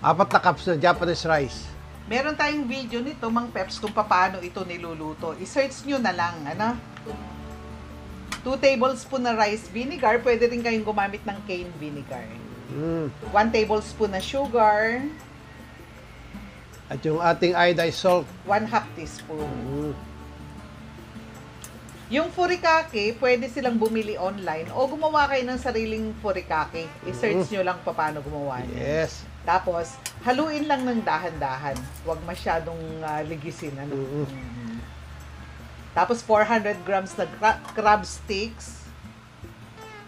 4 na cups na Japanese rice. Meron tayong video nito, Mang Peps, kung paano ito niluluto. I-search nyo na lang, ano? 2 tablespoon na rice vinegar. Pwede rin kayong gumamit ng cane vinegar. 1 tablespoon na sugar. At yung ating iodized salt. 1/2 teaspoon. Yung furikake, pwede silang bumili online o gumawa kayo ng sariling furikake. I-search nyo lang paano gumawa niya. Yes. Tapos, haluin lang ng dahan-dahan. Huwag masyadong ligisin. Ano? Tapos, 400 grams na crab sticks.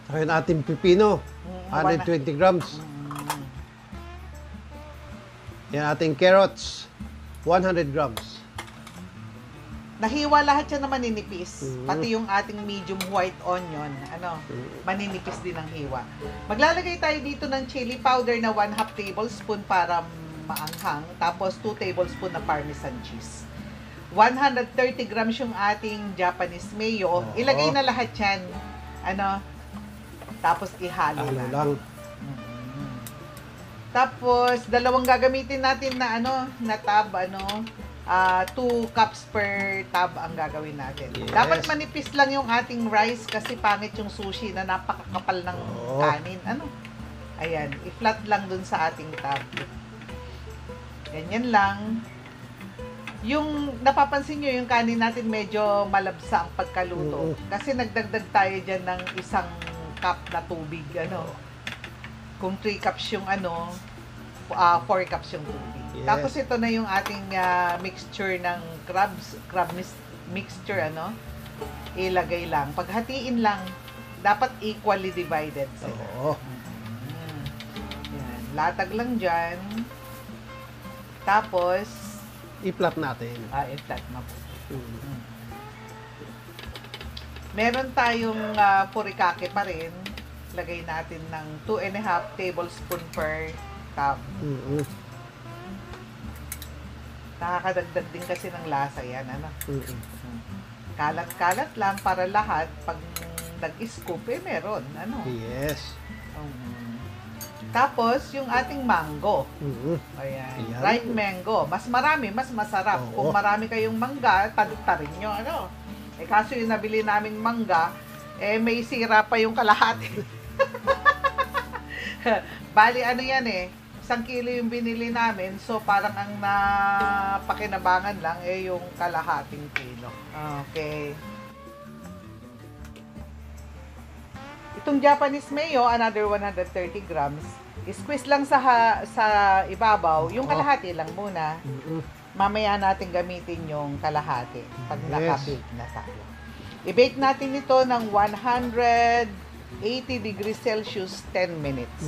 Saka yung ating pipino. 120 grams. Yan ating carrots. 100 grams. Nahiwa lahat siya na maninipis. Pati yung ating medium white onion, maninipis din ang hiwa. Maglalagay tayo dito ng chili powder na 1/2 tablespoon para maanghang. Tapos 2 tablespoon na parmesan cheese. 130 grams yung ating Japanese mayo. Ilagay na lahat yan. Tapos ihalo Halo na. lang. Tapos, dalawang gagamitin natin na na tab, 2 cups per tab ang gagawin natin. Yes. Dapat manipis lang yung ating rice kasi pangit yung sushi na napakakapal ng kanin. Ayan, i-flat lang dun sa ating tab. Ganyan lang. Yung napapansin nyo, yung kanin natin medyo malabsa ang pagkaluto. Kasi nagdagdag tayo dyan ng 1 cup na tubig. Kung 3 cups yung 4 cups yung tubig. Yes. Tapos ito na yung ating mixture ng crab mixture, ilagay lang. Paghatiin lang, dapat equally divided sila. Oo. Yan. Latag lang dyan. Tapos, I-flat natin. i-flat na po. Meron tayong furikake pa rin. Lagay natin ng 2.5 tablespoon per cup. Nakakadagdag din kasi ng lasa yan. Kalat-kalat lang para lahat. Pag nag-scoop, meron. Yes. Tapos, yung ating mango. Ayan. Ayan. Ripe mango. Mas marami, mas masarap. Oo. Kung marami kayong mangga, tarin nyo. Kaso yung nabili naming mangga, may sira pa yung kalahati. Bali, yan 1 kilo yung binili namin. So, parang ang napakinabangan lang yung kalahating kilo. Okay. Itong Japanese mayo, another 130 grams. Squeeze lang sa ibabaw. Yung kalahati lang muna. Mamaya natin gamitin yung kalahati pag naka-bake na tayo. I-bake natin ito ng 180 degrees Celsius 10 minutes.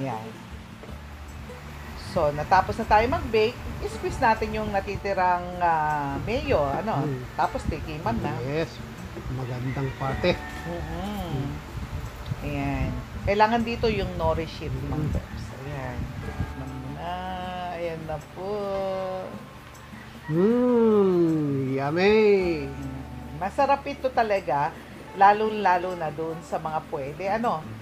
Yan. So, natapos na tayo mag-bake, i-squeeze natin yung natitirang mayo, tapos tikiman na. Yes. Magandang parte. Ayan. Kailangan dito yung nori sheet, Mang Peps. Ayan. Ayan na po. Yummy. Masarap ito talaga, lalo-lalo na doon sa mga pwede.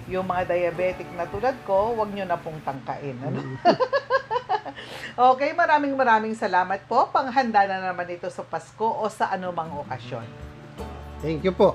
Yung mga diabetic na tulad ko, wag nyo na pong tangkain. Okay, maraming salamat po. Panghanda na naman ito sa Pasko o sa anumang okasyon. Thank you po.